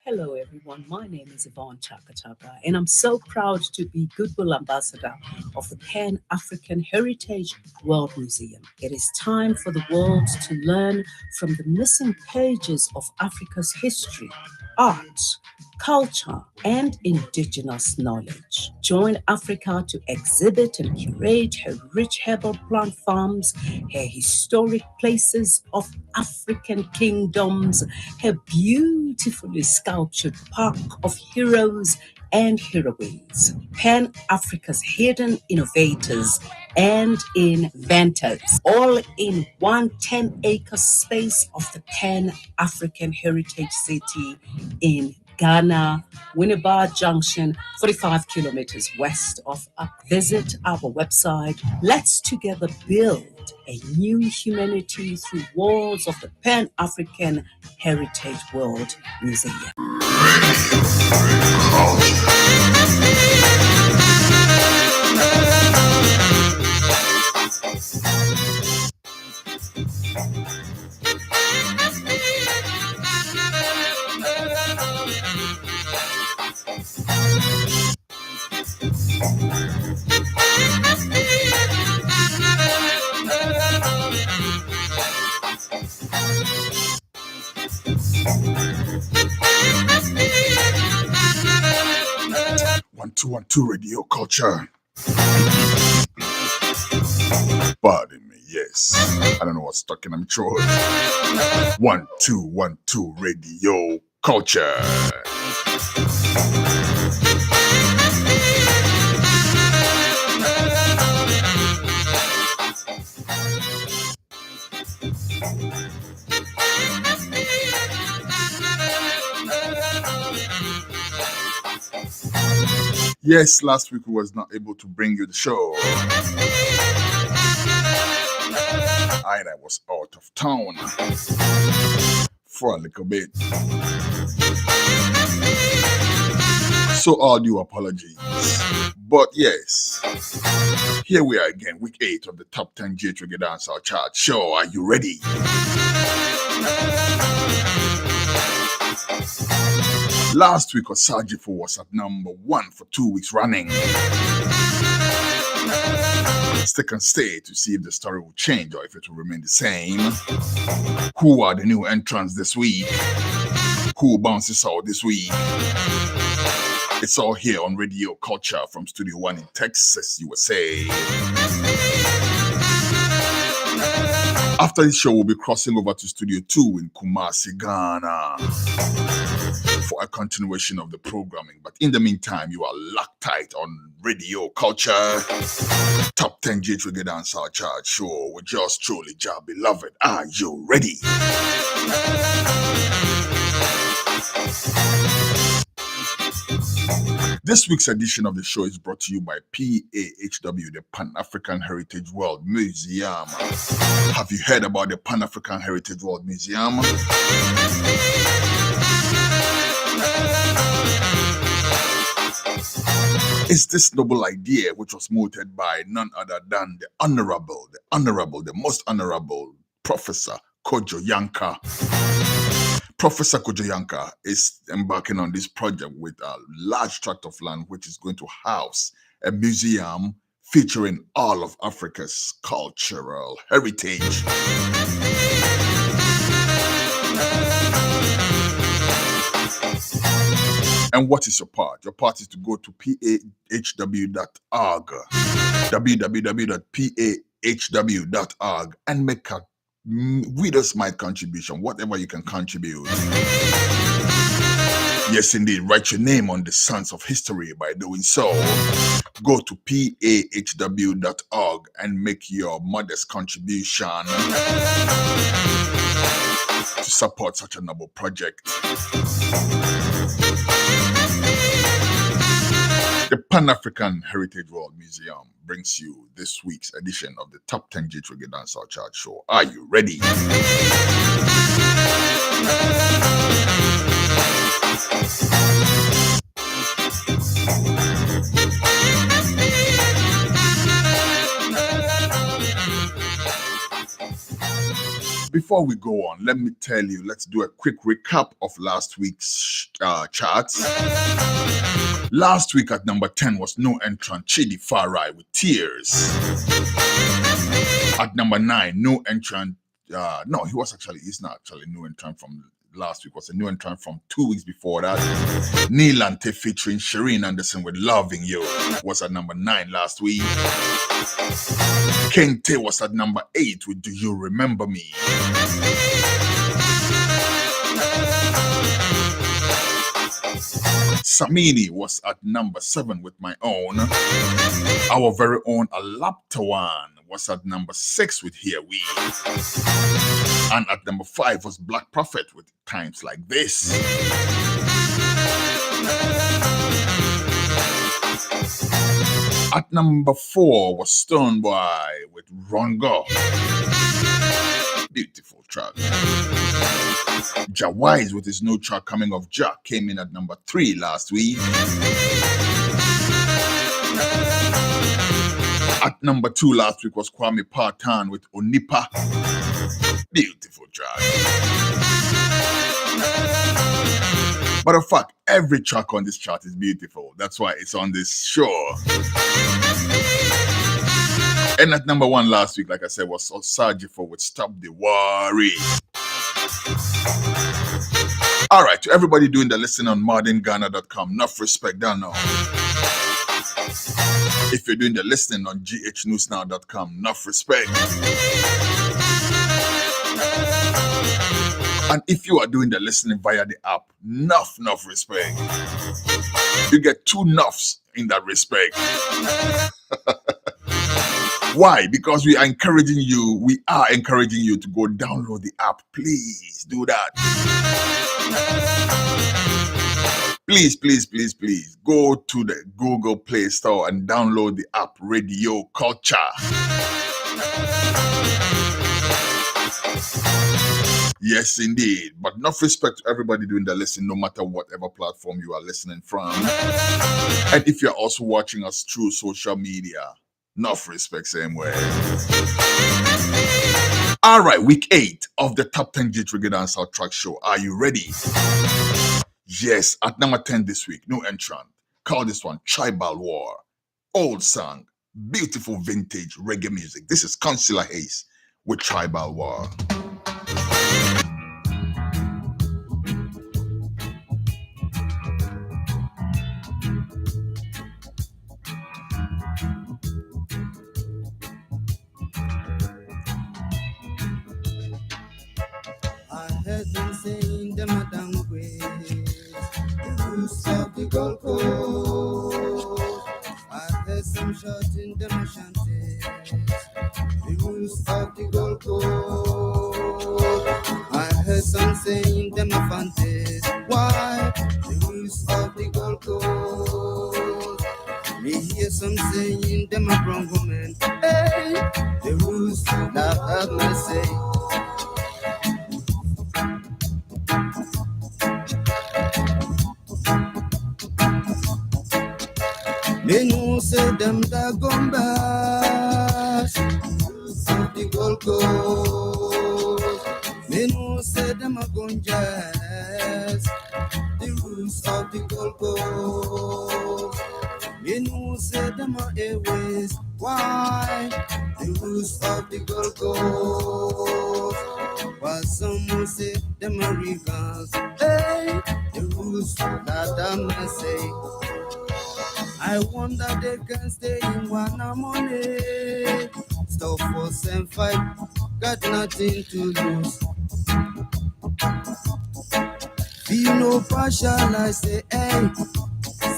Hello, everyone. My name is Yvonne Chakachaka, and I'm so proud to be Goodwill Ambassador of the Pan African Heritage World Museum. It is time for the world to learn from the missing pages of Africa's history, art, culture, and indigenous knowledge. Join Africa to exhibit and curate her rich herbal plant farms, her historic places of African kingdoms, her beautifully sculptured park of heroes and heroines, Pan Africa's hidden innovators and inventors, all in one 10-acre space of the Pan African Heritage City in Ghana, Winneba Junction, 45 kilometers west of Accra. Visit our website. Let's together build a new humanity through walls of the Pan African Heritage World Museum. One, two, radio culture. Pardon me, yes. I don't know what's stuck in my throat. 1, 2, radio culture. Yes, last week we was not able to bring you the show. I was out of town for a little bit. So all due apologies. But yes, here we are again, week 8 of the top 10 Reggae Dancehall chart show. Are you ready? Last week, Osagyefo was at number 1 for 2 weeks running. Stick and stay to see if the story will change or if it will remain the same. Who are the new entrants this week? Who bounces out this week? It's all here on Radio Culture from Studio 1 in Texas, USA. After this show, we'll be crossing over to Studio 2 in Kumasi, Ghana for a continuation of the programming. But in the meantime, you are locked tight on Radio Culture, Top 10 Reggae Dancehall Chart Show with yours truly, Jah Beloved. Are you ready? This week's edition of the show is brought to you by PAHW, the Pan-African Heritage World Museum. Have you heard about the Pan-African Heritage World Museum? It's this noble idea which was mooted by none other than the most honorable Professor Kojo Yankah. Professor Kojo Yankah is embarking on this project with a large tract of land which is going to house a museum featuring all of Africa's cultural heritage. And what is your part? Your part is to go to pahw.org, www.pahw.org, and make a reader's mind contribution, whatever you can contribute. Yes, indeed. Write your name on the Sons of History by doing so. Go to pahw.org and make your modest contribution. support such a noble project. The Pan-African Heritage World Museum brings you this week's edition of the Top 10 G Reggae Dancehall Chart Show. Are you ready? Before we go on, let me tell you, let's do a quick recap of last week's charts. Last week at number 10 was no entrant Chidi Farai with Tears. At number 9, no entrant. No, he's not actually new entrant from last week. Was a new entrant from 2 weeks before that. Neelante featuring Shireen Anderson with Loving You was at number 9 last week. Kente was at number 8 with Do You Remember Me. Samini was at number 7 with My Own. Our very own Alaptawan was at number 6 with Here We. And at number 5 was Black Prophet with Times Like This. At number 4 was Stone Boy with Rongo. Beautiful track. Jawise with his new track Coming of Jah came in at number 3 last week. At number 2 last week was Kwame Partan with Onipa. Beautiful track. But in fact, every track on this chart is beautiful. That's why it's on this show. And at number 1 last week, like I said, was Osajifo with Stop the Worry. All right, to everybody doing the listening on modernghana.com, enough respect, don't know. If you're doing the listening on ghnewsnow.com, enough respect. And if you are doing the listening via the app, enough respect. You get 2 nuffs in that respect. Why? Because we are encouraging you to go download the app. Please do that. Please go to the Google Play Store and download the app Radio Culture. Yes, indeed. But enough respect to everybody doing the listening, no matter whatever platform you are listening from. And if you're also watching us through social media, enough respect, same way. All right, week 8 of the Top 10 Git Reggae Dancehall Track Show. Are you ready? Yes, at number 10 this week, no entrant. Call this one Tribal War. Old song, beautiful vintage reggae music. This is Consular Hayes with Tribal War. Gold Coast. I heard some shots in the Ashantis. The rules of the Gold Coast. I heard some saying them a fancies. Why? The rules of the Gold Coast. Me hear some saying them a wrong woman. Hey, the rules that have mercy. Me no say them da gombas of the Gold Coast. Me no say them a gonjas, the rules of the Gold Coast. Me no say them a airways, why? The rules of the Gold Coast. While some will say them a rivers, hey, the rules that I say. I wonder they can stay in one money. Stop force and fight, got nothing to lose. Feel no partial, I say, hey,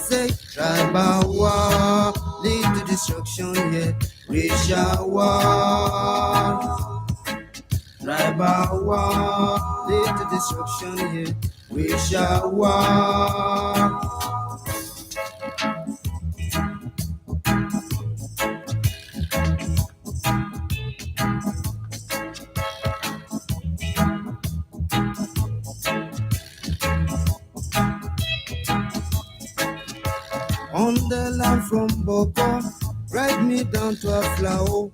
say tribal war, lead to destruction, yeah, racial war. Tribal war, lead to destruction here. We shall war. On the land from Boko, ride me down to a flower.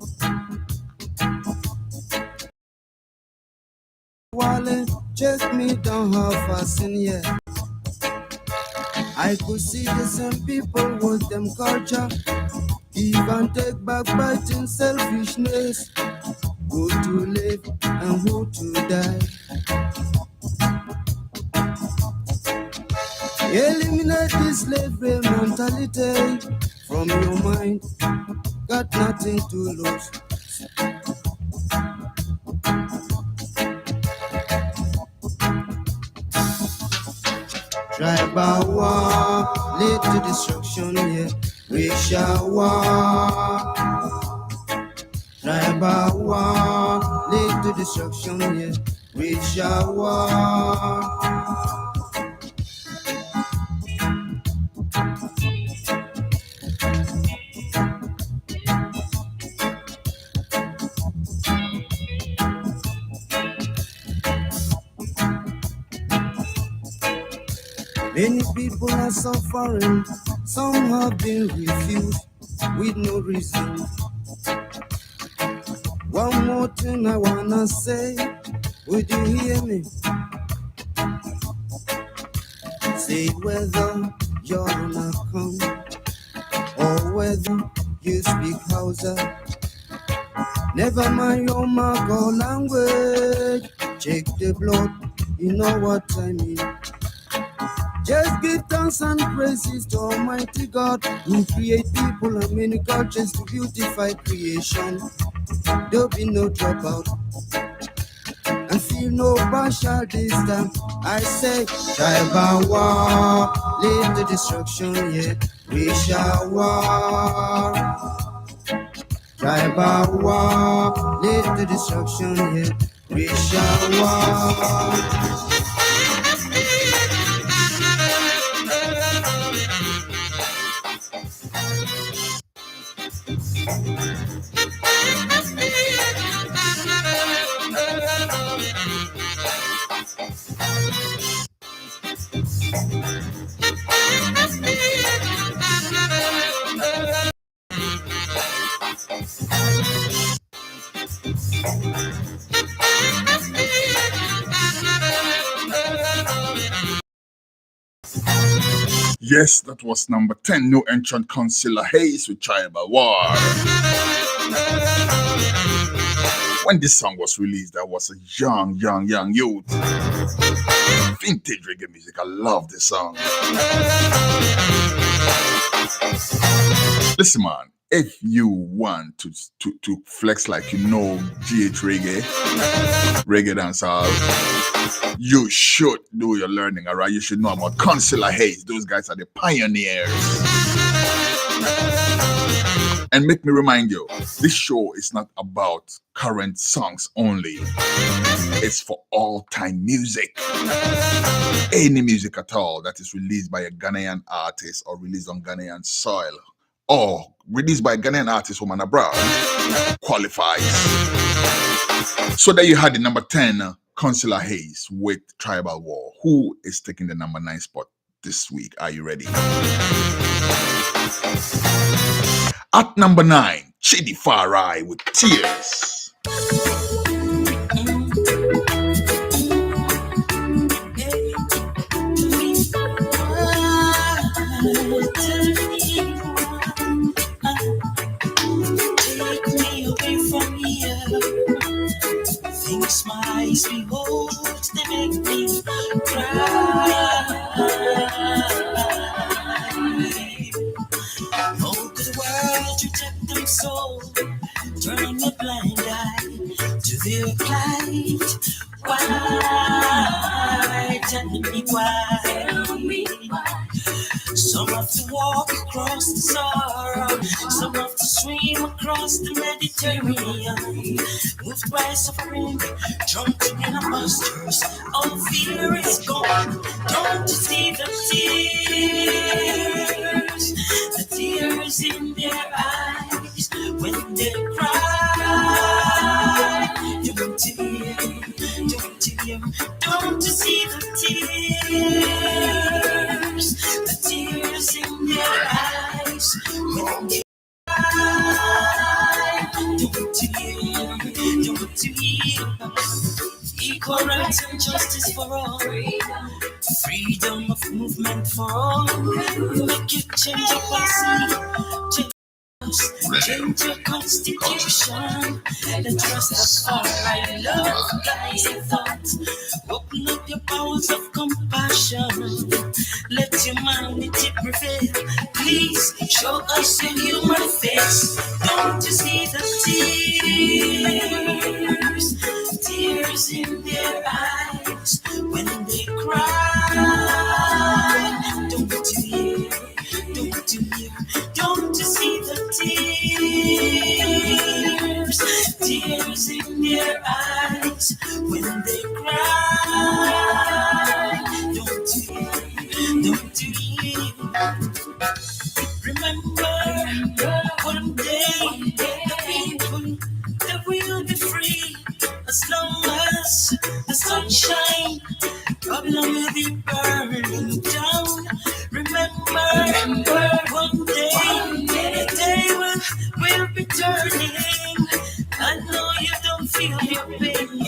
Wale, chase me down half fast in here. I could see the same people with them culture. Give and take, backbiting, selfishness. Who to live and who to die. Eliminate this slavery mentality from your mind. Got nothing to lose. Tribal war, lead to destruction, yeah. We shall war. Tribal war, lead to destruction, yeah. We shall war. Many people are suffering, some have been refused with no reason. One more thing I wanna say, would you hear me? Say whether you're gonna come or whether you speak Hausa. Never mind your mark or language, check the blood, you know what I mean. Just give thanks and praises to Almighty God, who create people and many cultures to beautify creation. There'll be no dropout and feel no partial this time. I say, tribal war, lead to destruction, yeah. We shall war. Tribal war, lead to destruction, yeah. We shall war. Yes, that was number 10, New Entrant Consular Hayes with Tribal War. When this song was released, I was a young youth. Vintage reggae music, I love this song. Listen, man, if you want to flex like you know GH reggae dancehall, you should do your learning, all right? You should know about Consular Hayes. Those guys are the pioneers. And make me remind you, this show is not about current songs only. It's for all-time music. Any music at all that is released by a Ghanaian artist or released on Ghanaian soil or released by a Ghanaian artist from abroad qualifies. So there you had the number 10, Consular Hayes with Tribal War. Who is taking the number 9 spot this week? Are you ready? At number 9, Chidi Farai with Tears. Take me away from here. Things my sweet hopes, they make me cry. Oh, to the world, reject them so, turning a blind eye to their plight. Why? Tell me why. Tell me why. Some have to walk across the Sahara, some have to swim across the Mediterranean. Youth cry suffering, drunk in a monsters. All fear is gone. Don't you see the tears in their eyes when they cry? Don't you hear? Don't you hear? Don't you see the tears in their eyes when they cry? Don't you hear? Don't you hear? Equal rights and justice for all. Freedom of movement for all. Make you change your policy. Change your constitution. Let Rastafari love guide your thoughts. Open up your powers of compassion. Let humanity prevail. Please show us your human face. Don't you see the tears in their eyes when they cry? Don't you hear? Don't you hear? Don't you see the tears in their eyes when they cry? Don't you hear? Don't you hear? Remember, one day the people that will be free as long as the sun shines. Problem will be burning down. Remember, one day the day will be turning. I know you don't feel your pain.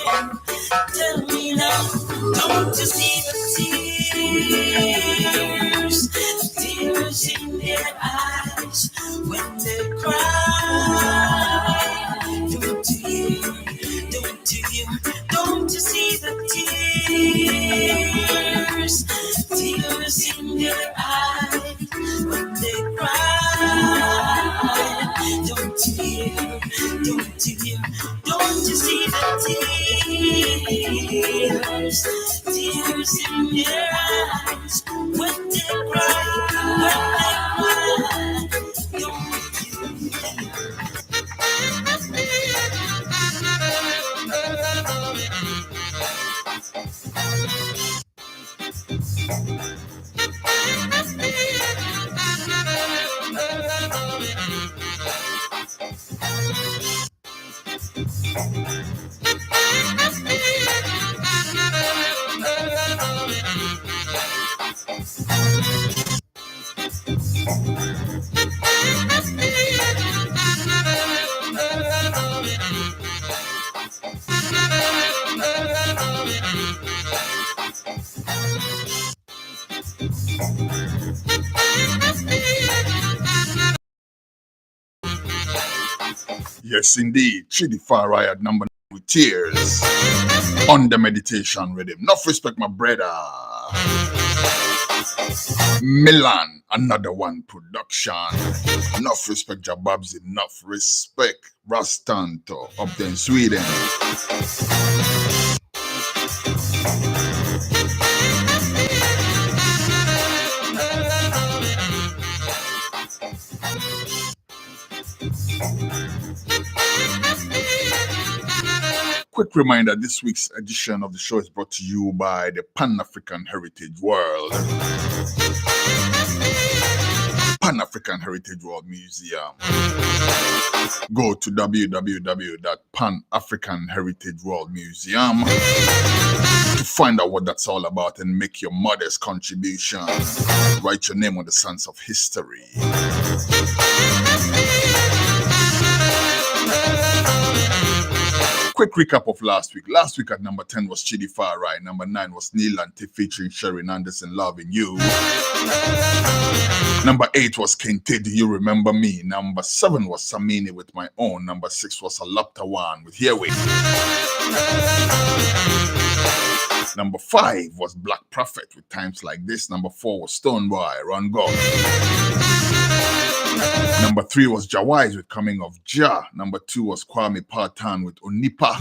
Tell me now, don't you see the tears in their eyes when they cry? Don't you hear? Don't you hear? Don't you see the tears in their eyes when they cry? Don't you hear? Don't you hear? Don't you see the tears in their eyes when they cry? When they cry, don't you hear? Yes, indeed. Chidi Farai at number 9 with Tears on the meditation rhythm. Enough respect, my brother. Milan, another one production. Enough respect, Jababs. Enough respect, Rastanto up there in Sweden. Quick reminder, this week's edition of the show is brought to you by the Pan-African Heritage World. Pan-African Heritage World Museum. Go to www.panafricanheritageworldmuseum to find out what that's all about and make your modest contribution. Write your name on the sands of history. Quick recap of last week. Last week at number 10 was Chidi Farai. Number 9 was Neil Ante featuring Sherry Anderson, Loving You. Number 8 was Kente, Do You Remember Me? Number 7 was Samini with My Own. Number 6 was Alaptawan with Here We. Number 5 was Black Prophet with Times Like This. Number 4 was Stoneboy, Run Go. Number 3 was Jawais with Coming of Jah. Number 2 was Kwame Partan with Onipa.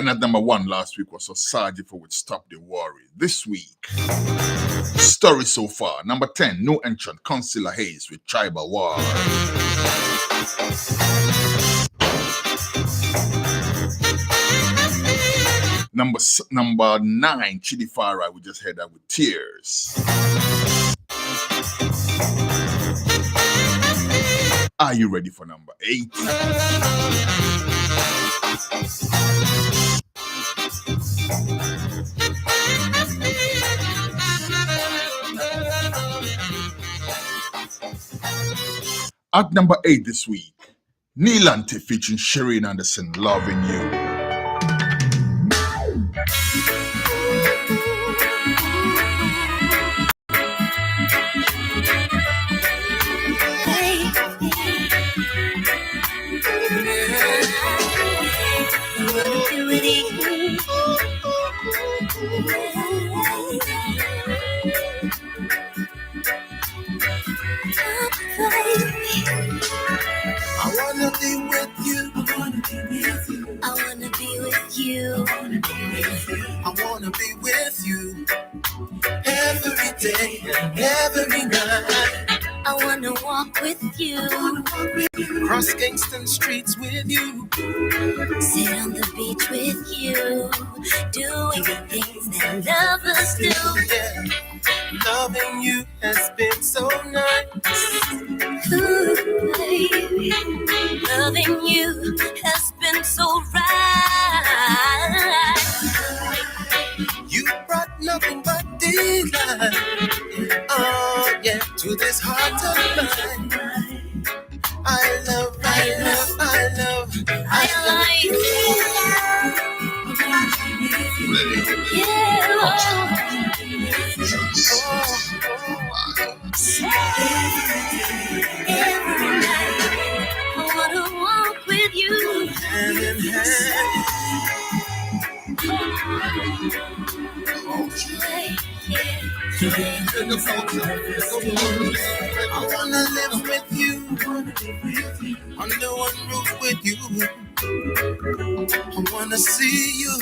And at number 1 last week was Osaji for with Stop the Worry. This week, Story So Far. Number 10, no entrant, Consular Hayes with Tribal War. Number 9, Chidi Farah. We just heard that with Tears. Are you ready for number 8? At number 8 this week, Neelante featuring Shireen Anderson, Loving You. I wanna be with you. I wanna be with you. I wanna be with you every day and every night. I wanna walk with you. Cross Kingston streets with you. Sit on the beach with you. Doing the things that lovers do. Yeah. Loving you has been so nice. Ooh, baby. Loving you has been so right. You brought nothing but delight. Oh yeah, to this heart of mine. I love, every night I wanna walk with you hand in hand. I wanna live with you under one roof with you. I wanna see you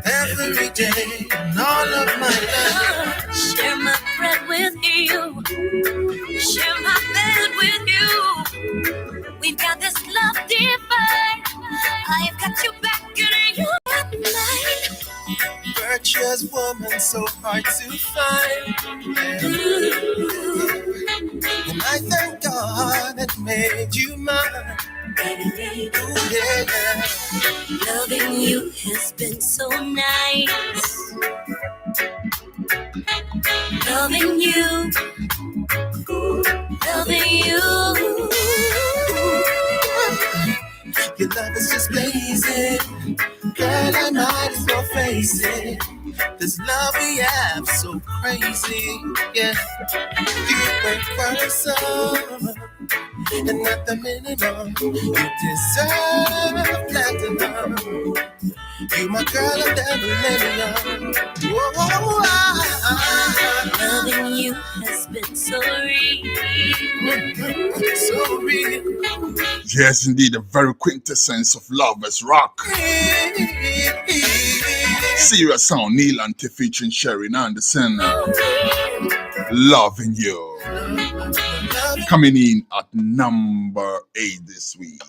every day and all of my life. Share my bread with you, share my bed with you. We've got this love divine. I've got you back and you got mine. Virtuous woman, so hard to find. And I thank God that made you mine. Ooh, yeah. Loving you has been so nice. Loving you, loving you. Your love is just blazing. Girl, I might as well face it. This love we have so crazy. Yeah, you went for some, and at the minimum, you deserve platinum. You my girl of the millennium. Whoa, whoa, loving you has been so real, so real. Yes, indeed, a very quintessence of love as rock. Serious sound, Neelante featuring Shireen Anderson, Loving You. Coming in at number 8 this week.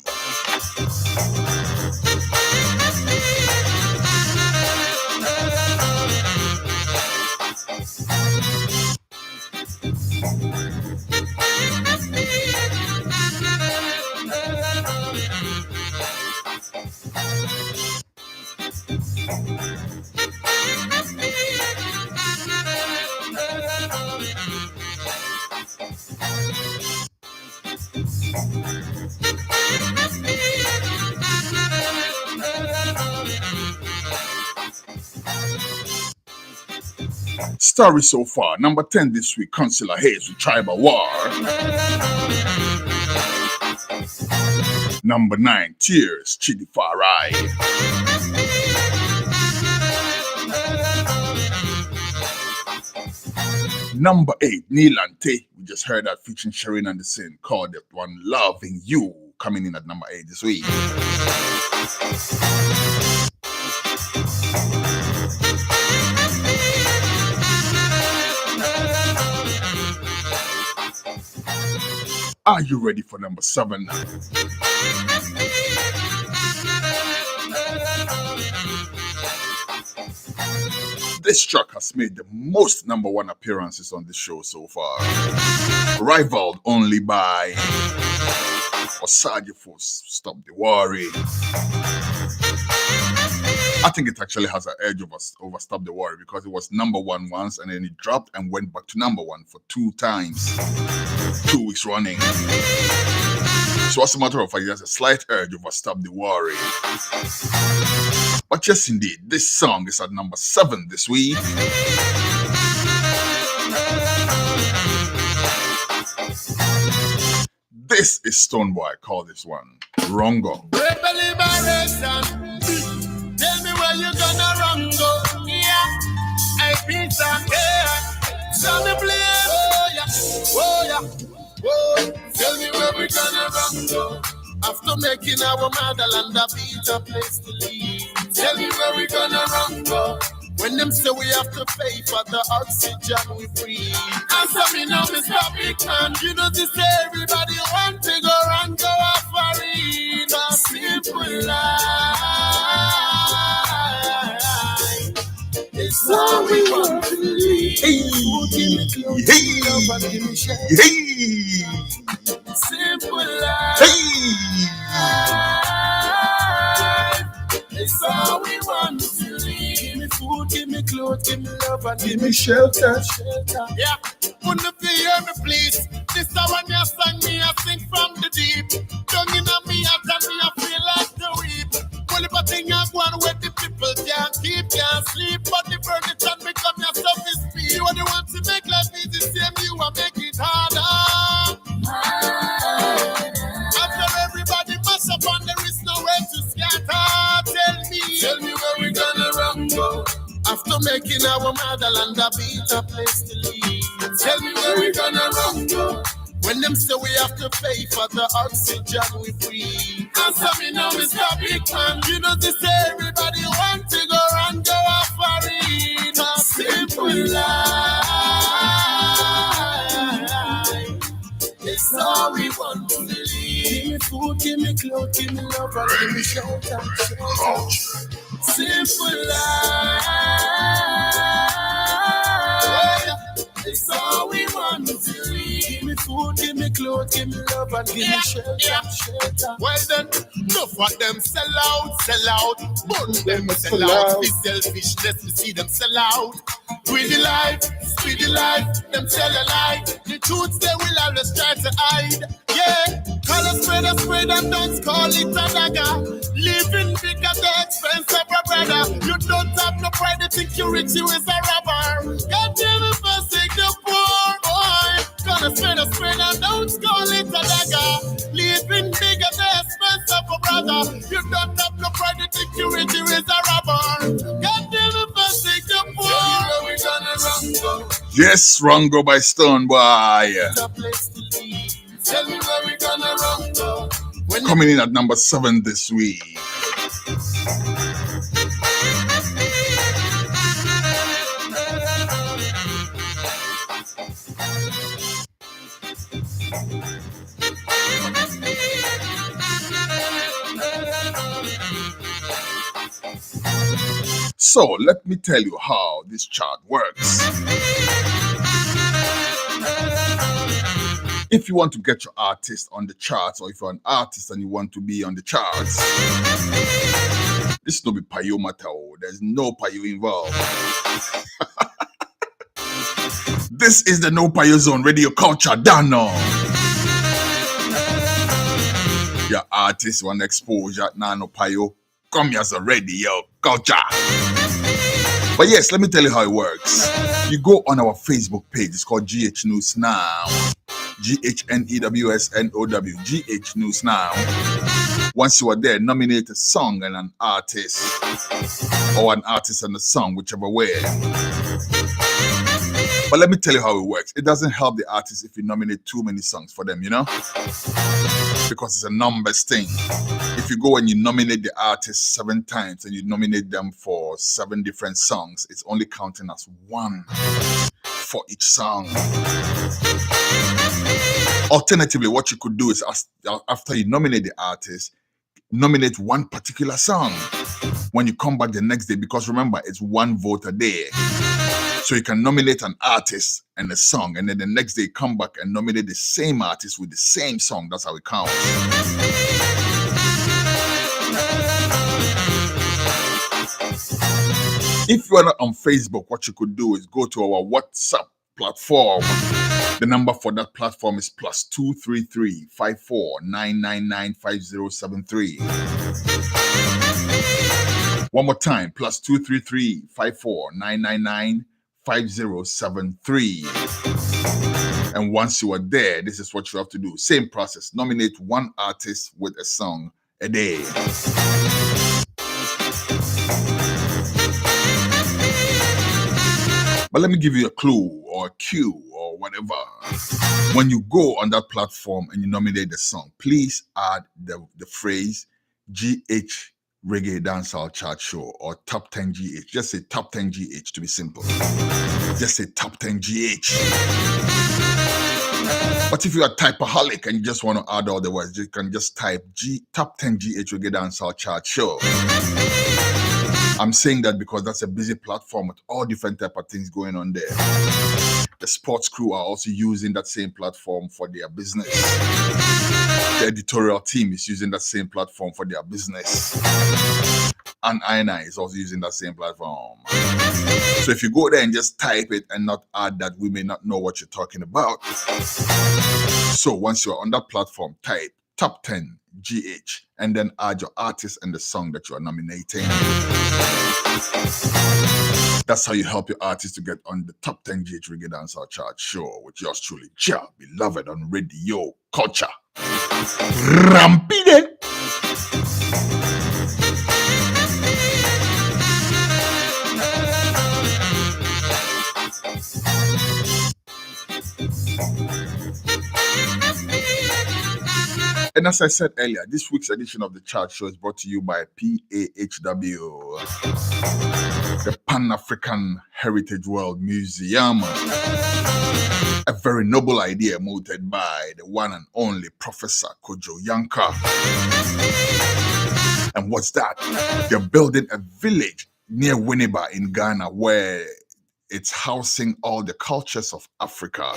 Story So Far, number 10 this week, Consular Hayes with Tribal War. Number 9, Tears, Chidi Farai. Number 8, Neelante. We just heard that featuring Shireen Anderson, called that one Loving You, coming in at number 8 this week. Are you ready for number 7? This track has made the most number 1 appearances on the show so far, rivaled only by Osagie Force, Stop the Worry. I think it actually has an edge over Stop the Worry because it was number 1 once and then it dropped and went back to number 1 for 2 times, 2 weeks running. So as a matter of fact, it has a slight edge over Stop the Worry. But yes, indeed, this song is at number 7 this week. This is Stoneboy. Call this one Rongo. Rebel liberation. Tell me where you gonna run go. Yeah, I beat some air. Tell me play. Oh yeah, oh yeah, oh. Tell me where we gonna run go. After making our motherland a better place to live. Tell me where we gonna run go. When them say we have to pay for the oxygen we breathe. Answer me now, Mr. Big Man. You know this everybody want to go and go off for it. A simple life. It's all we want to live. Hey, Give me clothes, hey, give me love, and give me shelter. hey, Simple life. hey. It's all we want to live. Give me food, give me clothes, give me love, and give me shelter. Yeah, wouldn't you hear me, please? This is when you sang me, I sing from the deep. Down in me, I tell me, I feel like the weep. Well, if I think I'm one where the people can't keep, can't sleep, but the furniture become your self-esteem. You are the one to make life easy, same you are make it harder. After everybody mash up and there is no way to scatter. Tell me where we gonna run go. After making our motherland a better place to live. Tell me where we gonna run go. When them say we have to pay for the oxygen we breathe. Answer me now, Mr. Big Man. You know this everybody want to go and go off for it. A simple life. It's all we want to live. Give me food, give me clothes, give me love, and give me shelter. Simple life. It's all we want to live. Give me food, give me clothes, give me love, and give me shelter. Well then, enough of them sell out. Burn them sell out. Be selfishness, we see them sell out. With the life, them tell a lie. The truth they will always try to hide. Yeah, call a spread and don't call it a dagger. Living big at the expense of a brother. You don't have no pride, you think you rich, you is a robber. God damn it, forsake the poor boy. Call a spread and don't call it a dagger. Living big at the expense of a brother. You don't have no pride, you think you rich, you is a robber. God damn it, forsake the poor. Yes, Rongo by Stoneboy. Tell me where we gonna run go. Coming in at number 7 this week. So let me tell you how this chart works. If you want to get your artist on the charts, or if you're an artist and you want to be on the charts, this is no be payo matter. There's no payo involved. This is the No Payo Zone Radio Culture done now. Your artist want exposure, nah no payo. Come here as a radio culture. But yes, let me tell you how it works. You go on our Facebook page. It's called GH News Now. GHNEWSNOW. GH News Now. Once you are there, nominate a song and an artist. Or an artist and a song, whichever way. But let me tell you how it works. It doesn't help the artist if you nominate too many songs for them, because it's a numbers thing. If you go and you nominate the artist 7 times and you nominate them for 7 different songs, it's only counting as 1 for each song. Alternatively, what you could do is after you nominate the artist, nominate 1 particular song when you come back the next day, because remember, it's 1 vote a day. So you can nominate an artist and a song, and then the next day come back and nominate the same artist with the same song. That's how it counts. If you are not on Facebook, what you could do is go to our WhatsApp platform. The number for that platform is +233 54 999 5073. One more time, +233 54 999 5073. And once you are there, this is what you have to do. Same process. Nominate 1 artist with a song a day. But let me give you a clue or a cue or whatever. When you go on that platform and you nominate the song, please add the phrase GH Reggae Dancehall Chart Show or Top 10 GH. Just say Top 10 GH to be simple. Just say Top 10 GH. But if you are typaholic and you just want to add all the words, you can just type Top 10 GH Reggae Dancehall Chart Show. I'm saying that because that's a busy platform with all different type of things going on there. The sports crew are also using that same platform for their business. The editorial team is using that same platform for their business. And INI is also using that same platform. So if you go there and just type it and not add that, we may not know what you're talking about. So once you're on that platform, type Top 10 GH and then add your artist and the song that you are nominating. That's how you help your artist to get on the Top 10 GH Reggae Dancehall Chart Show with yours truly, Ja, beloved on Radio Culture. Rampide. And as I said earlier, this week's edition of the Chart Show is brought to you by PAHW, the Pan-African Heritage World Museum. A very noble idea mooted by the one and only Professor Kojo Yanka. And what's that? They're building a village near Winneba in Ghana where it's housing all the cultures of Africa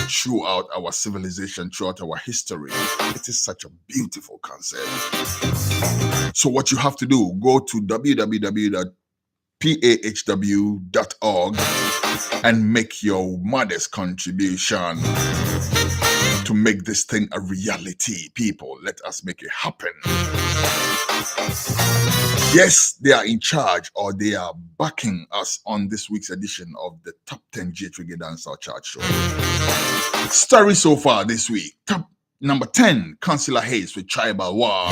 throughout our civilization, throughout our history. It is such a beautiful concept. So what you have to do, go to www.pahw.org and make your modest contribution to make this thing a reality. People, let us make it happen. Yes, they are in charge, or they are backing us on this week's edition of the Top 10 GH Reggae Dancehall Chart Show. Story so far this week. Top number 10, Councillor Hayes with Tribal War.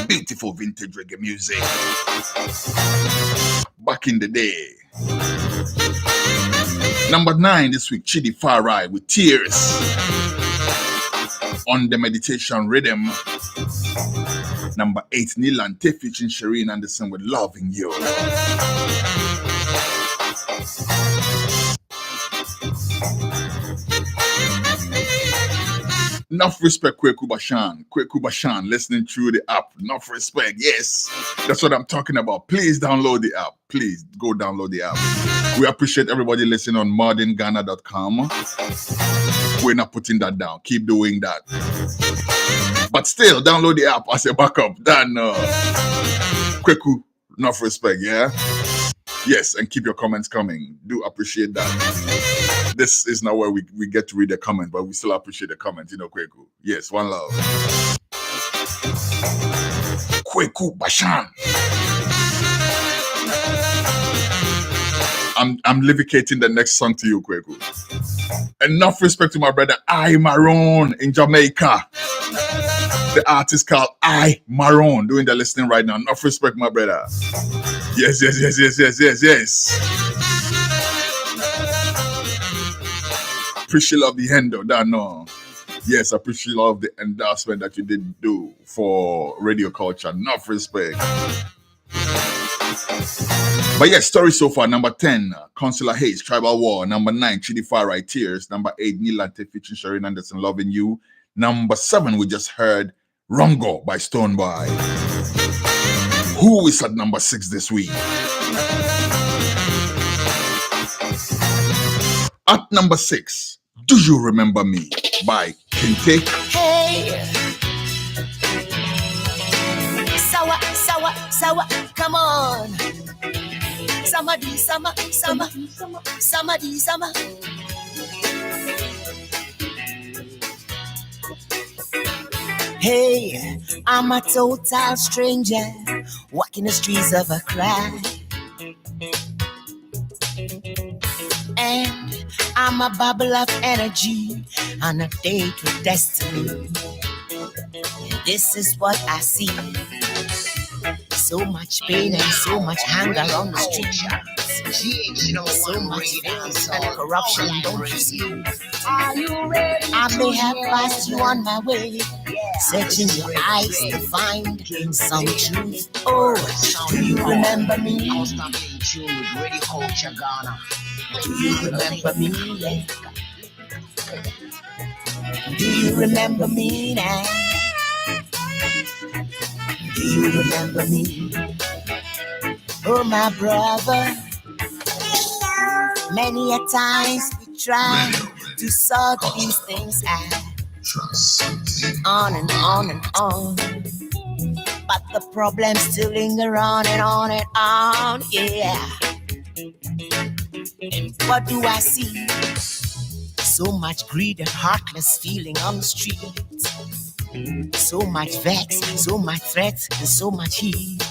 Beautiful vintage reggae music. Back in the day. Number 9 this week, Chidi Farai with Tears on the Meditation Rhythm. Number 8, Nilante featuring Shireen Anderson with Loving You. Enough respect, Kweku Bashan, listening through the app. Enough respect, yes. That's what I'm talking about. Please download the app. Please go download the app. We appreciate everybody listening on modernghana.com. We're not putting that down. Keep doing that. But still, download the app as a backup. Then, Kweku, enough respect, yeah? Yes, and keep your comments coming. Do appreciate that. This is not where we get to read the comment, but we still appreciate the comment, Kweku. Yes, one love. Kweku Bashan. I'm livicating the next song to you, Kweku. Enough respect to my brother I Maroon in Jamaica. The artist called I Maroon doing the listening right now. Enough respect, my brother. Yes. appreciate love the end though, that no. Yes, I appreciate love the endorsement that you did do for radio culture. Enough respect. But yes, story so far. Number 10, Consular Hayes, Tribal War. Number 9, Chidi Farai, Tears. Number 8, Nilante featuring Shereen Anderson, Loving You. Number 7, we just heard Rongo by Stoneboy. Who is at number 6 this week? At number 6, Do You Remember Me by Kente. Hey, sour, come on. Summer. Hey, I'm a total stranger, walking the streets of Accra. And I'm a bubble of energy on a date with destiny. This is what I see. So much pain and so much hunger on the street. So much violence and corruption, don't you see? Are you ready? I may have passed you on my way, searching your eyes to find some truth. Oh, do you remember me? Constantly in tune with Reggae culture, Ghana. Do you remember me? Yeah. Do you remember me now? Do you remember me? Oh, my brother. Many a times we try to sort these things out. On and on and on. But the problems still linger on and on and on, yeah. And what do I see? So much greed and heartless feeling on the streets. So much vex, so much threats, and so much heat.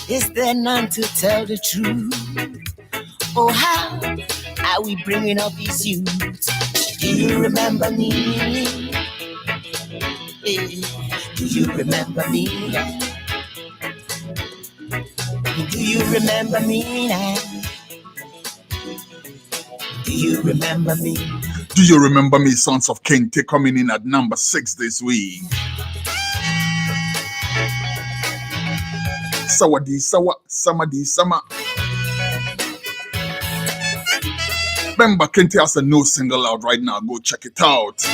Is there none to tell the truth? Oh, how are we bringing up these youths? Do you remember me? Do you remember me? Do you remember me now? Do you remember me? Do you remember me, Sons of Kente, coming in at number 6 this week? Sawadi, sawa, samadi, sama. Remember, Kente has a new single out right now. Go check it out.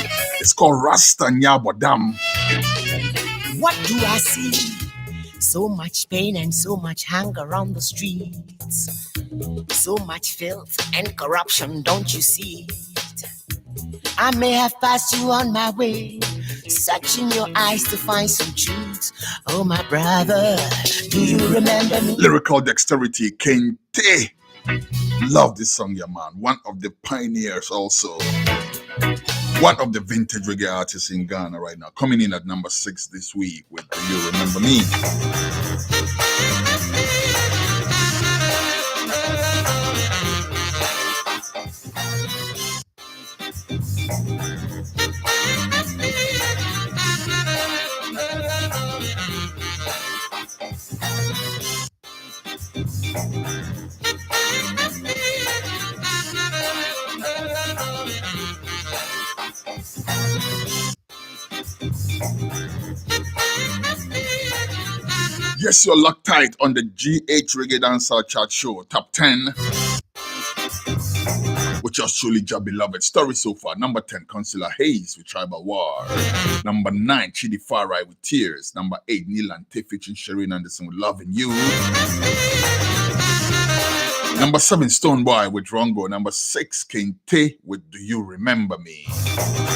It's called Rasta Nyabodam. What do I see? So much pain and so much hunger on the streets. So much filth and corruption, don't you see it? I may have passed you on my way, searching your eyes to find some truth. Oh, my brother, do you remember me? Lyrical dexterity, Kente. Love this song, yeah, man. One of the pioneers also. One of the vintage reggae artists in Ghana right now. Coming in at number 6 this week with Do You Remember Me? Yes, you're locked tight on the GH Reggae Dancehall Chart Show Top 10. With yours truly, your beloved. Story so far. Number 10, Consular Hayes with Tribal War. Number 9, Chidi Farai with Tears. Number 8, Nilante featuring Shereen Anderson with Loving You. Number 7, Stoneboy with Rongo. Number 6, Kente with Do You Remember Me?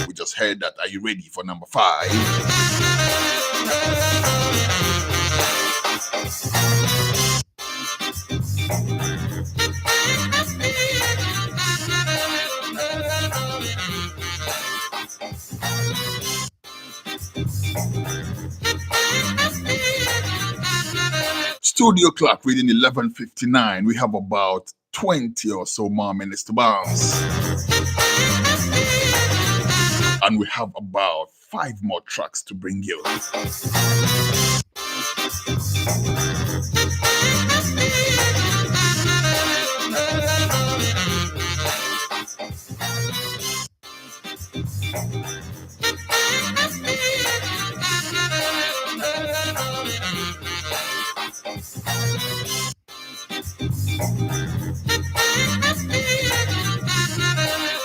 We just heard that. Are you ready for number 5? Studio clock reading 11:59. We have about 20 or so more minutes to bounce. And we have about 5 more tracks to bring you.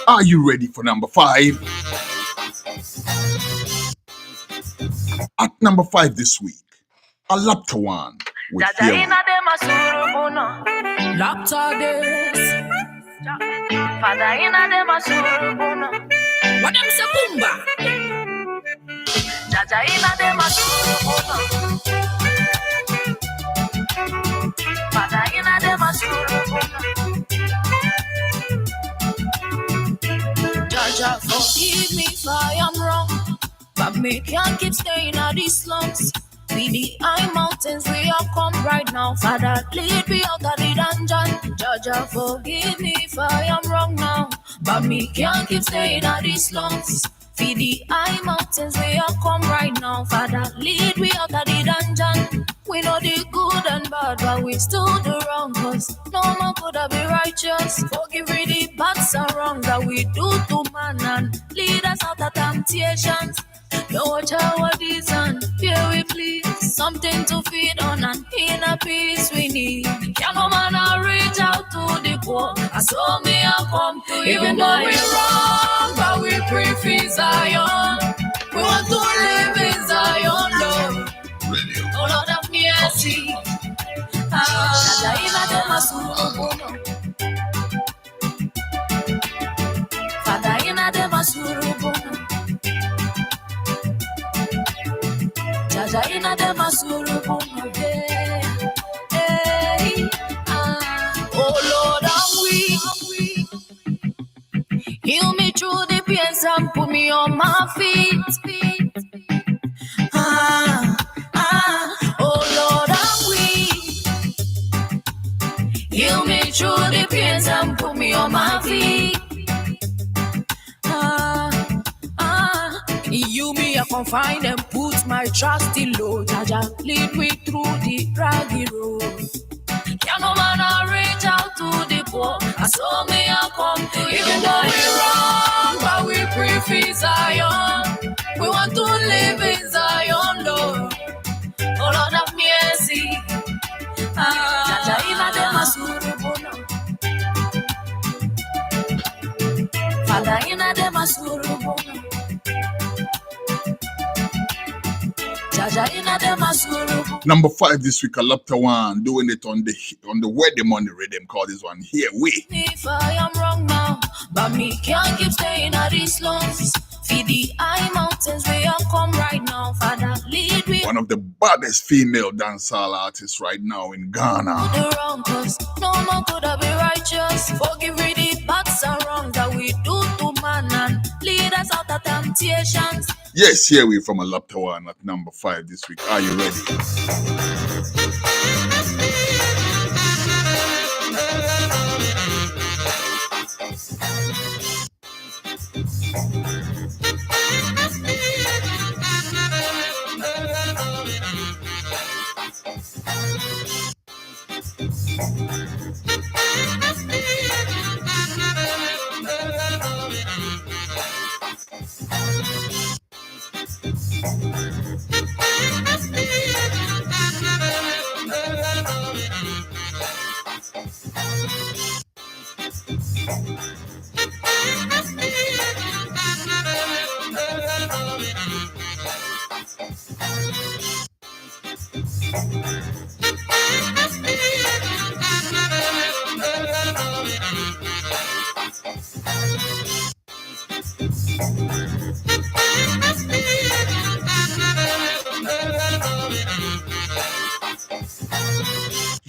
Are you ready for number 5? At number 5 this week, a Laptawan with Here. Lapta days. Father ina de masuru. What them say bumba? Jaja ina de masuru. Father ina de masuru. Jaja, forgive me if I am wrong, but me can't keep staying at these slums. We the high mountains we have come right now. Father, lead me out of the dungeon. Jaja, forgive me if I am wrong now, but me can't keep staying at these slums. We the high mountains we have come right now. Father, lead me out of the dungeon. We know the good and bad, but we still do wrong, cause no man could have been righteous. Forgive me the bad and wrong that we do to man, and lead us out of temptations. No watch our deeds and here we please. Something to feed on and inner peace we need. Can no man reach out to the poor? I saw me I come to you. Even though we're wrong, but we pray for Zion. We want to live in Zion, Lord. Oh Lord of mercy. Father ina de masuru. Jaja ina de masuru. Oh Lord, I'm weak. Heal me through the pains and put me on my feet. Oh Lord, I'm weak. Heal me through the pains and put me on my feet. You me I can find and put my trust in Lord. Jaja, lead me through the raggy road. Can no man reach out to the poor? I saw me I come to you. Even though we're wrong, but we pray for Zion. We want to live in Zion, Lord. Oh Lord of mercy. Jaja ina de masuru bono. Father ina de masuru bono. Jaja ina de masuru. Number 5 this week, a Laptawan doing it on the wedding money rhythm. Call this one Here We. If I am wrong now, but me can't keep staying at these slums. Feed the high mountains we have come right now. Father, lead me. One of the baddest female dancehall artists right now in Ghana. The wrong, cause no man could have been righteous. Forgive me the backs and wrong that we do to man, and lead us out of temptations. Yes, Here We from a Laptawan at number 5 this week. Are you ready?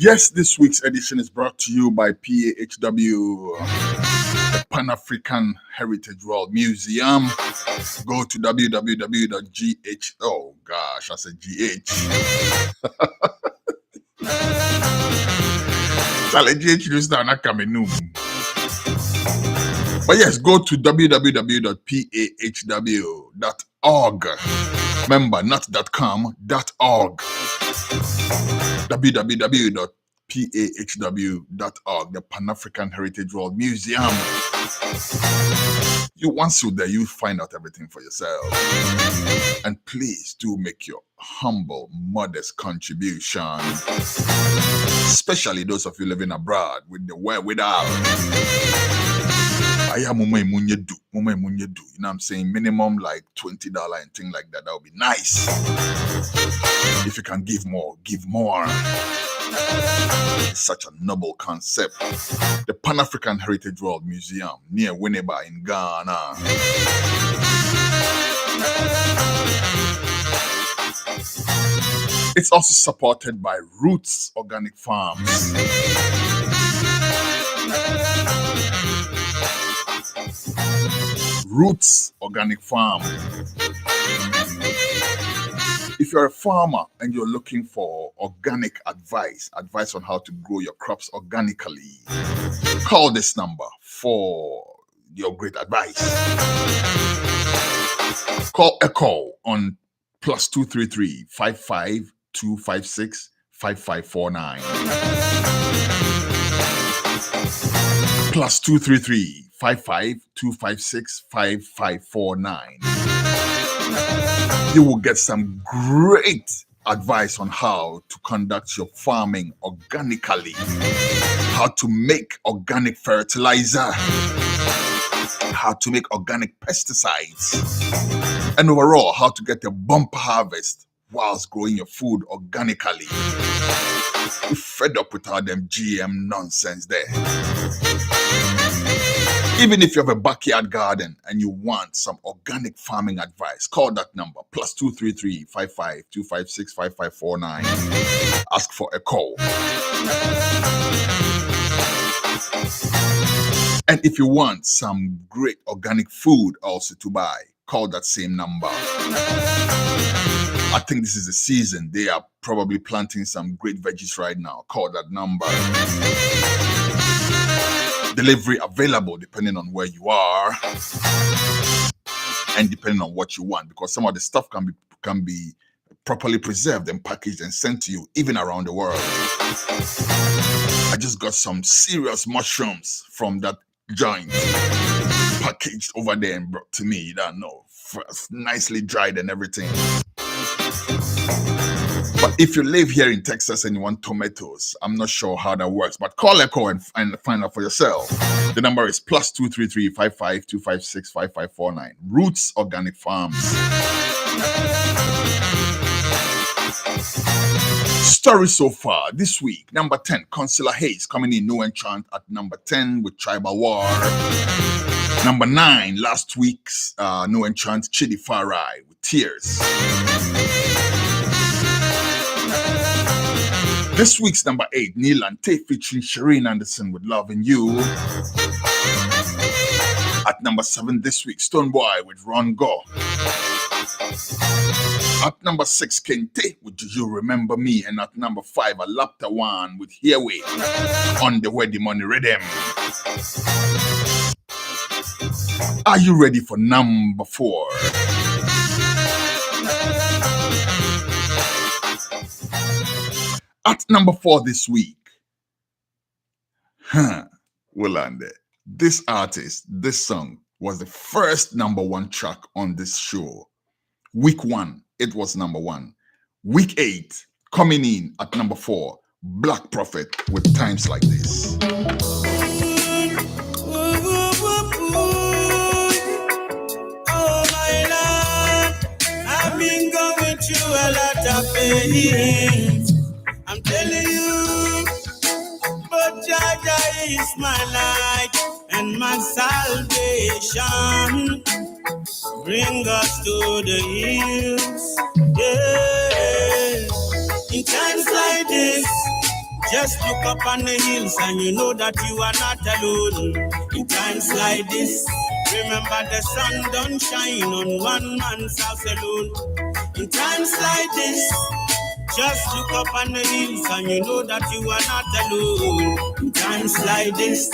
Yes, this week's edition is brought to you by PAHW, the Pan-African Heritage World Museum. Go to www.gh. Oh gosh, I said GH. But yes, go to www.pahw.org. Remember, not .com, .org. www.pahw.org. PAHW.org, the Pan-African Heritage World Museum. Once you're there, you find out everything for yourself. And please do make your humble, modest contribution. Especially those of you living abroad with the wherewithal. I am you know what I'm saying? Minimum like $20 and things like that. That would be nice. If you can give more, give more. It's such a noble concept. The Pan-African Heritage World Museum near Winneba in Ghana. It's also supported by Roots Organic Farms. Roots Organic Farm. If you're a farmer and you're looking for organic advice on how to grow your crops organically, call this number for your great advice. Call Echo on +233 55 256 5549. +233 55 256 5549. You will get some great advice on how to conduct your farming organically, how to make organic fertilizer, how to make organic pesticides, and overall how to get a bumper harvest whilst growing your food organically. We're fed up with all them GM nonsense there. Even if you have a backyard garden and you want some organic farming advice, call that number +233 55 256 5549. Ask for a call. And if you want some great organic food also to buy, call that same number. I think this is the season. They are probably planting some great veggies right now. Call that number. Delivery available depending on where you are and depending on what you want, because some of the stuff can be properly preserved and packaged and sent to you even around the world. I just got some serious mushrooms from that joint packaged over there and brought to me. You don't know, nicely dried and everything. But if you live here in Texas and you want tomatoes, I'm not sure how that works, but call Echo and find out for yourself. The number is +233 55 256 5549. Roots Organic Farms. Story so far this week. Number 10, Consular Hayes coming in, no enchant at number 10 with Tribal War. Number 9, last week's no enchant, Chidi Farai with Tears. This week's number 8, Neil and Tay featuring Shireen Anderson with Loving You. At number 7 this week, Stoneboy with Ron Go. At number 6, Kente with Do You Remember Me? And at number 5, Alapta One with Here We on the Wedding Money Rhythm. Are you ready for number 4? At number 4 this week, Willande, this artist, this song was the first number 1 track on this show. Week 1, it was number 1. Week 8, coming in at number 4, Black Prophet with Times Like This. Oh my Lord, I've been going through a lot of pain. I'm telling you, but Jaja is my light and my salvation. Bring us to the hills, yeah. In times like this, just look up on the hills and you know that you are not alone. In times like this, remember the sun don't shine on one man's house alone. In times like this, just look up on the hills and you know that you are not alone. In times like this,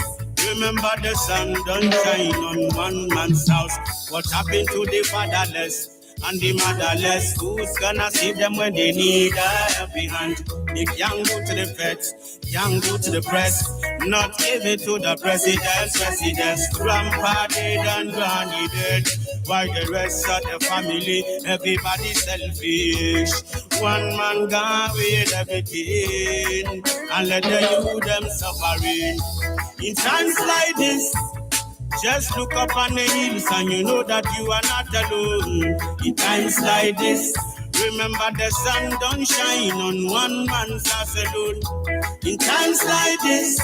remember the sun don't shine on one man's house. What happened to the fatherless? And the motherless, who's gonna save them when they need a helping hand? They can't go to the vets, can't go to the press, not give it to the presidents. Grandpa dead and granny dead. While the rest of the family, everybody selfish. One man gone with everything, and let the youth them suffering. In times like this, just look up on the hills and you know that you are not alone. In times like this, remember the sun don't shine on one man's house alone. In times like this,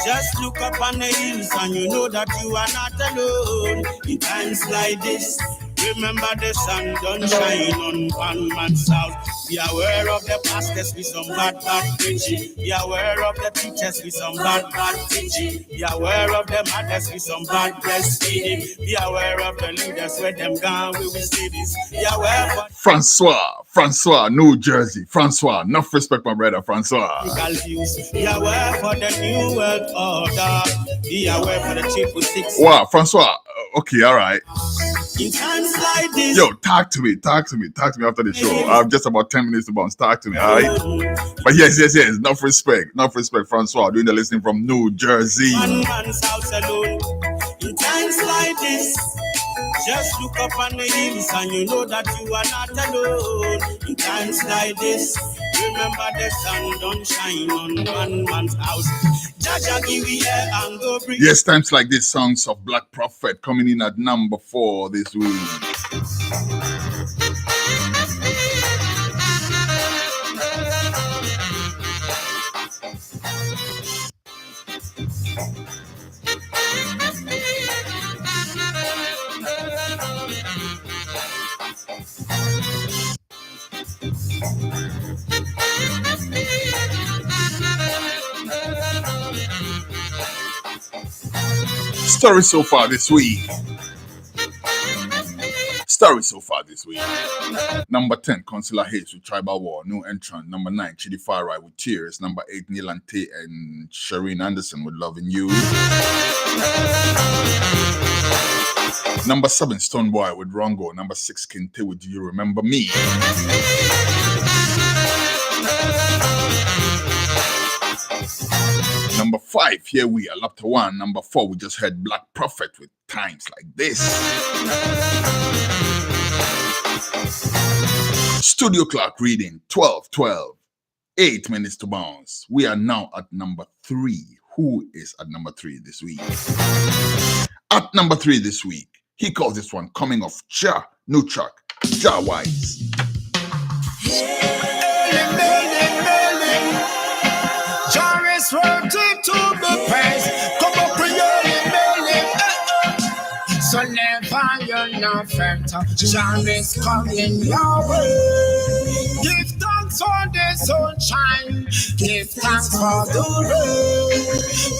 just look up on the hills and you know that you are not alone. In times like this, remember the sun don't shine on one man's house. Be aware of the pastors with some bad preaching. Be aware of the teachers with some bad teaching. Be aware of the mothers with some bad breastfeeding. Be aware of the leaders where them gone we will see this. Be aware of Francois, New Jersey. Francois, enough respect, my brother, Francois. Be aware for the new world order. Be aware for the 666. Wow, Francois. Okay, all right. In times like this, yo, talk to me after the show. I have just about 10 minutes to bounce. Talk to me, all right? But yes. Enough respect, Francois, doing the listening from New Jersey. One man's house alone. In times like this, just look up on the hills and you know that you are not alone. In times like this, remember the sun don't shine on one man's house. Jaja give me air and go breathe. Yes, times like this, songs of Black Prophet coming in at number 4 this week. Story so far this week. Number 10, Consular Hayes with Tribal War, New Entrant. Number 9, Chidi Farai with Tears. Number 8, Neil Ante and Shireen Anderson with Loving You. Number 7, Stoneboy with Rongo. Number 6, Kinte with Do You Remember Me. Number 5, here we are, up to 1. Number 4, we just heard Black Prophet with Times Like This. Studio clock reading 12:12. 8 minutes to bounce. We are now at number 3. Who is at number 3 this week? At number 3 this week, he calls this one Coming Off Ja, new track, Ja Wise. Jarvis worthy to be praised. Come up with so never you're not factor. Jarvis coming your way. Give thanks for the sunshine. Give thanks for the rain.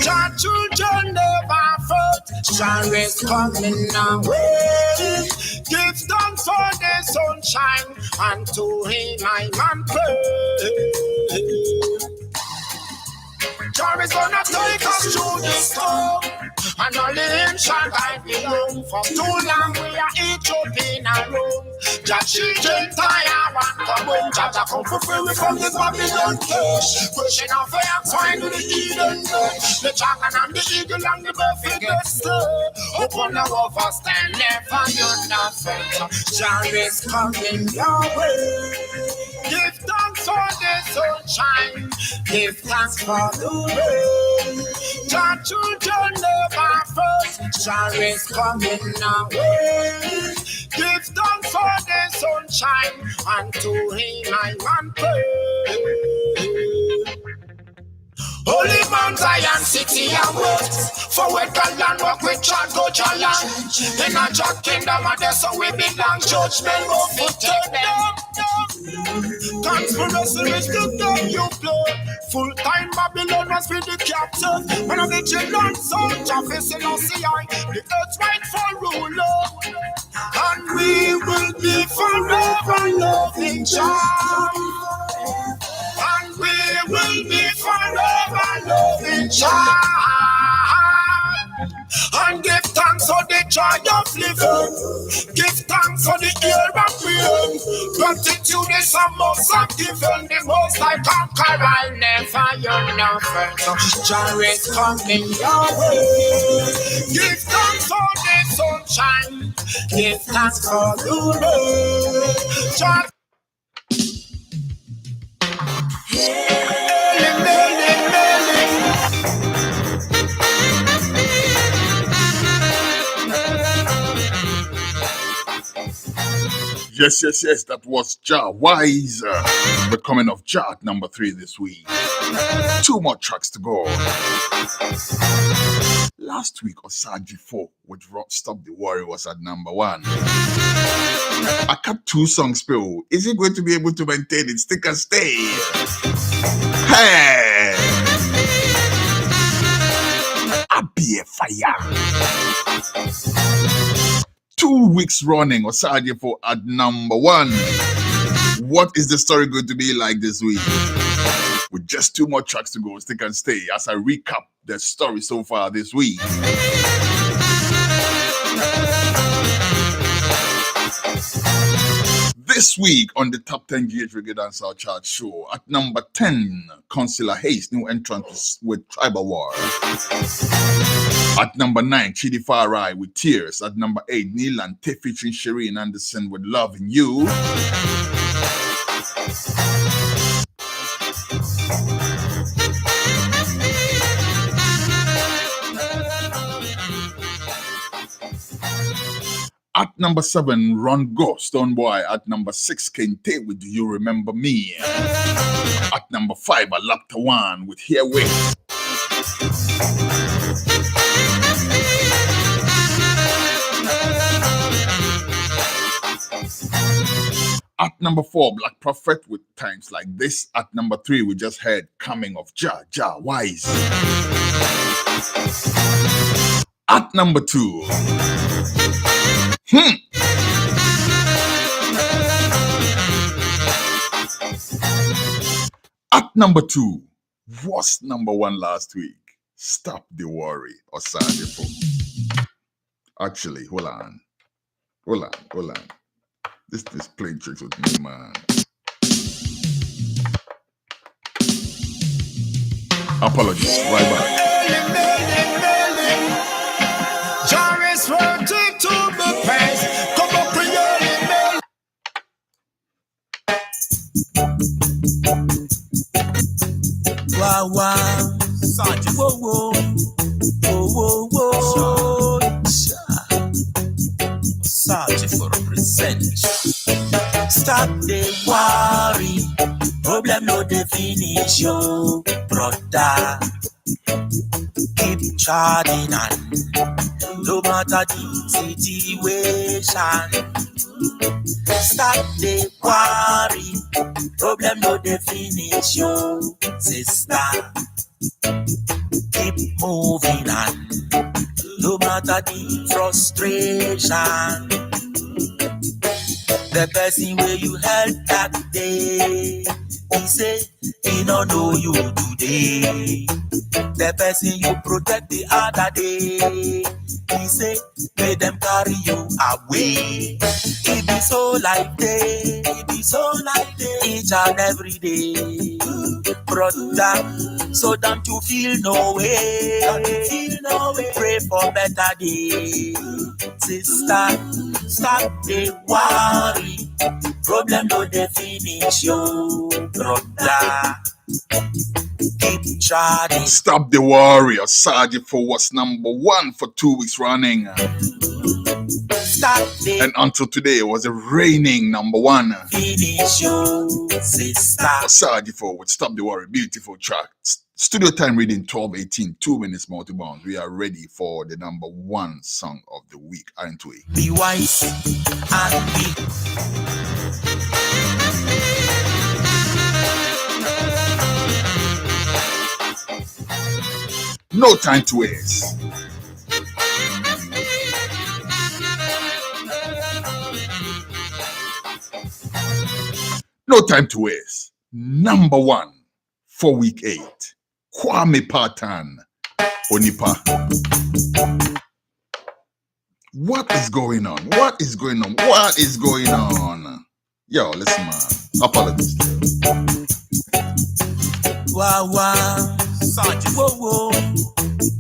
Your children never fought. Jarvis coming our way. Give thanks for the sunshine. And to him I man pray. Jarvis gonna take us through the storm, and only him shall guide me home. For too long we are each up in a room. Jah children tired and come home. Jah come for free from this Babylon cage. Pushing off the axe wine to the Eden gate. The dragon and the eagle and the bird get stay. Upon the river stand, never you're not friend. Jarvis coming your way. Give thanks for the sunshine. Give thanks for the rain. Your children never first. Jarvis coming our way. Give thanks for the sunshine. And to him I want pray. Holy Mount Zion City and West. Forward the land, walk with Chad, go Jalan. In a Jack kingdom, and that's how we belong. Judgment will be taken. Conspiracy is the game you play. Full-time Babylon must be the captain. When I get you done, soldier facing OCI. The earth's rightful ruler. And we will be forever loving Jah. And we will be forever loving Jah. And give thanks for the joy of living. Give thanks for the air I'm Gratitude is a most of giving, the most I conquer, I'll never you know first. Joy is coming your way. Give thanks for the sunshine, give thanks for the rain. Joy. Yes, that was Ja Wise. We're coming off Ja at number 3 this week. 2 more tracks to go. Last week, Osaji 4 with Stop the Worry was at number 1. I cut 2 songs, Bill. Is he going to be able to maintain it? Stick and stay. Hey! I'll be a fire. 2 weeks running, Osaji 4 at number 1. What is the story going to be like this week? With just 2 more tracks to go, stick and stay as I recap the story so far this week. This week on the Top 10 GH Reggae Dancehall Chart Show, at number 10, Consular Hayes, new entrant with Tribal War. At number 9, Chidi Farai with Tears. At number 8, Neil and Tay featuring Shireen Anderson with Loving You. At number 7, Ron Go, Stoneboy. At number 6, Kente with Do You Remember Me. At number 5, Alapta One with Here Wait. At number 4, Black Prophet with Times Like This. At number 3, we just heard Coming of Ja Wise. At number 2, At number 2, was number 1 last week. Stop the Worry, Osadifo. Actually, hold on. This is playing tricks with me, man. Apologies, right back. Jarvis wanted to be praised. Come up with your email. Wow, Sergeant, whoa. Sergeant for represent. Stop the worry. Problem no definition, brother. Keep charging on. No matter the situation. Stop the worry. Problem no definition, sister. Keep moving on. No matter the frustration. The person where you help that day, he say he don't know you today. The person you protect the other day, he say may them carry you away. It be so like day, each and every day, brother. So don't you feel no way, pray for better day, sister. Stop the worry, problem no definition, brother. Keep trying. Stop the Worry, Osaji for what's number 1 for 2 weeks running. Stop the And until today, it was a reigning number 1. definition, sister. Osaji for with Stop the Worry, beautiful track. Studio time reading 12:18, 2 minutes more to bounce. We are ready for the number 1 song of the week, aren't we? Be wise and be. No time to waste. No time to waste. Number 1 for week 8. Kwame Patan, Onipa. What is going on? What is going on? Yo, listen, man. Apologies. Wow, wow. Sergeant. Whoa, whoa.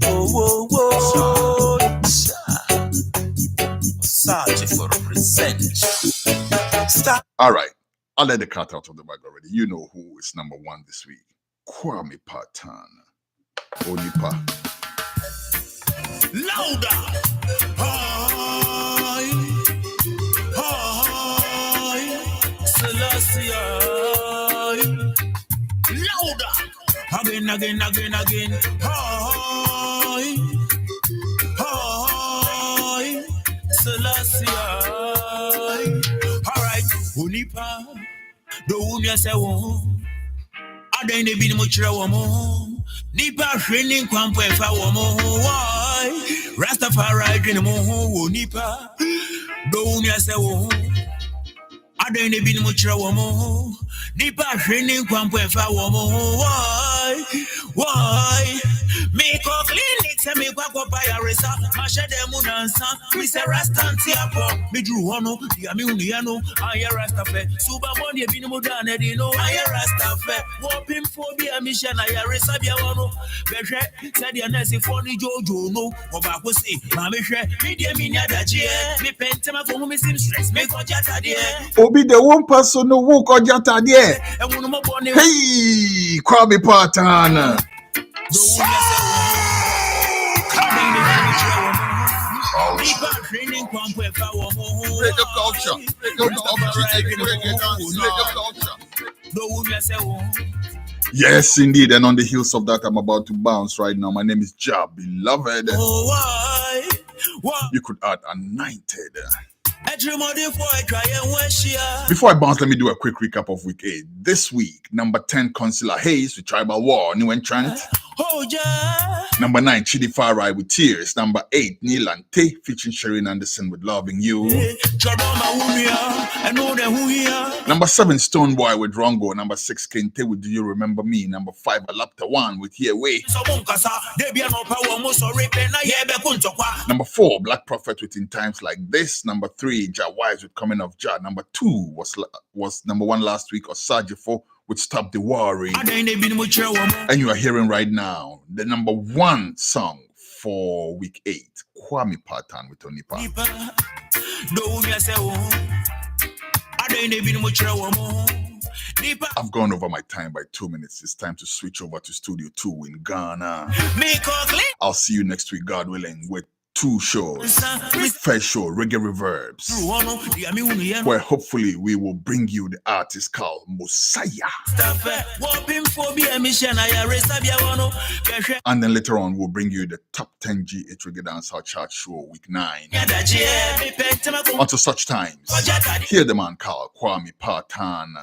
Whoa, whoa, whoa. Sergeant for represent. Stop. All right. I'll let the cat out of the bag already. You know who is number one this week. Kwame Patan. Onipa. Louder. Hi. Hi. Selassie. Louder. Again. Hi. Hi. Selassie. All right. Onipa. Do you say I don't even much woman. Nipa training kwampo efa woman. Why? Rastafari dream mo nipa. Do you say I don't even much woman. Nipa training kwampo efa woman. Why? Me go clinic say me kwa buy a resa. Mashe dem unansa. Me say rastanti apo. Me drew hono. Ya me uniano. Aya rastafe. Suba bond ye bini mudane dino. Aya rastafe. Wopim phobia mission aya resa bia wono. Behwe said ya nesi phone jojo no. Oba ko say ma me hwe. Me dia me nya dache. Me pentema ko me sim stress. Me ko jata de. Obi the one person no walk or jata there. E wonu mo bone. Hey, Kwame Patan. Reggae culture. Yes, indeed. And on the heels of that, I'm about to bounce right now. My name is Ja Beloved. You could add anointed. Before I bounce, let me do a quick recap of week 8. This week, number 10, Consular Hayes with Tribal War, new entrant. Number 9, Chidi Farai with Tears. Number 8, Neil and Tay featuring Shereen Anderson with Loving You. Number 7, Stoneboy with Rongo. Number 6, Kente with Do You Remember Me. Number 5, Alapta One with Here Way. Number 4, Black Prophet with In Times Like This. Number 3, Jawise with Coming of Jah. Number 2 was number 1 last week, Osajifo with Stop the Worry. And you are hearing right now the number 1 song for week 8, Kwame Patan with Onipa. I've gone over my time by 2 minutes. It's time to switch over to Studio 2 in Ghana. I'll see you next week, God willing, with 2 shows. First show, Reggae Reverbs, where hopefully we will bring you the artist called Mosiah. And then later on, we'll bring you the top 10 GH Reggae Dancehall Chart Show, week 9. Until such times, hear the man called Kwame Patan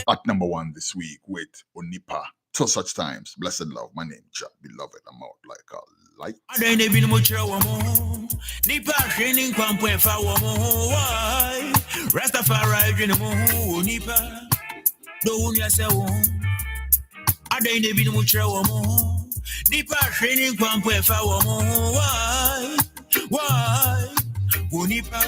at number 1 this week with Onipa. Till such times, blessed love. My name is Ja Beloved. I'm out like a light. Rastafari dream mo nipa. Do you say I don't even much woman. Nipa training kwampo efa woman. Why? Nipa.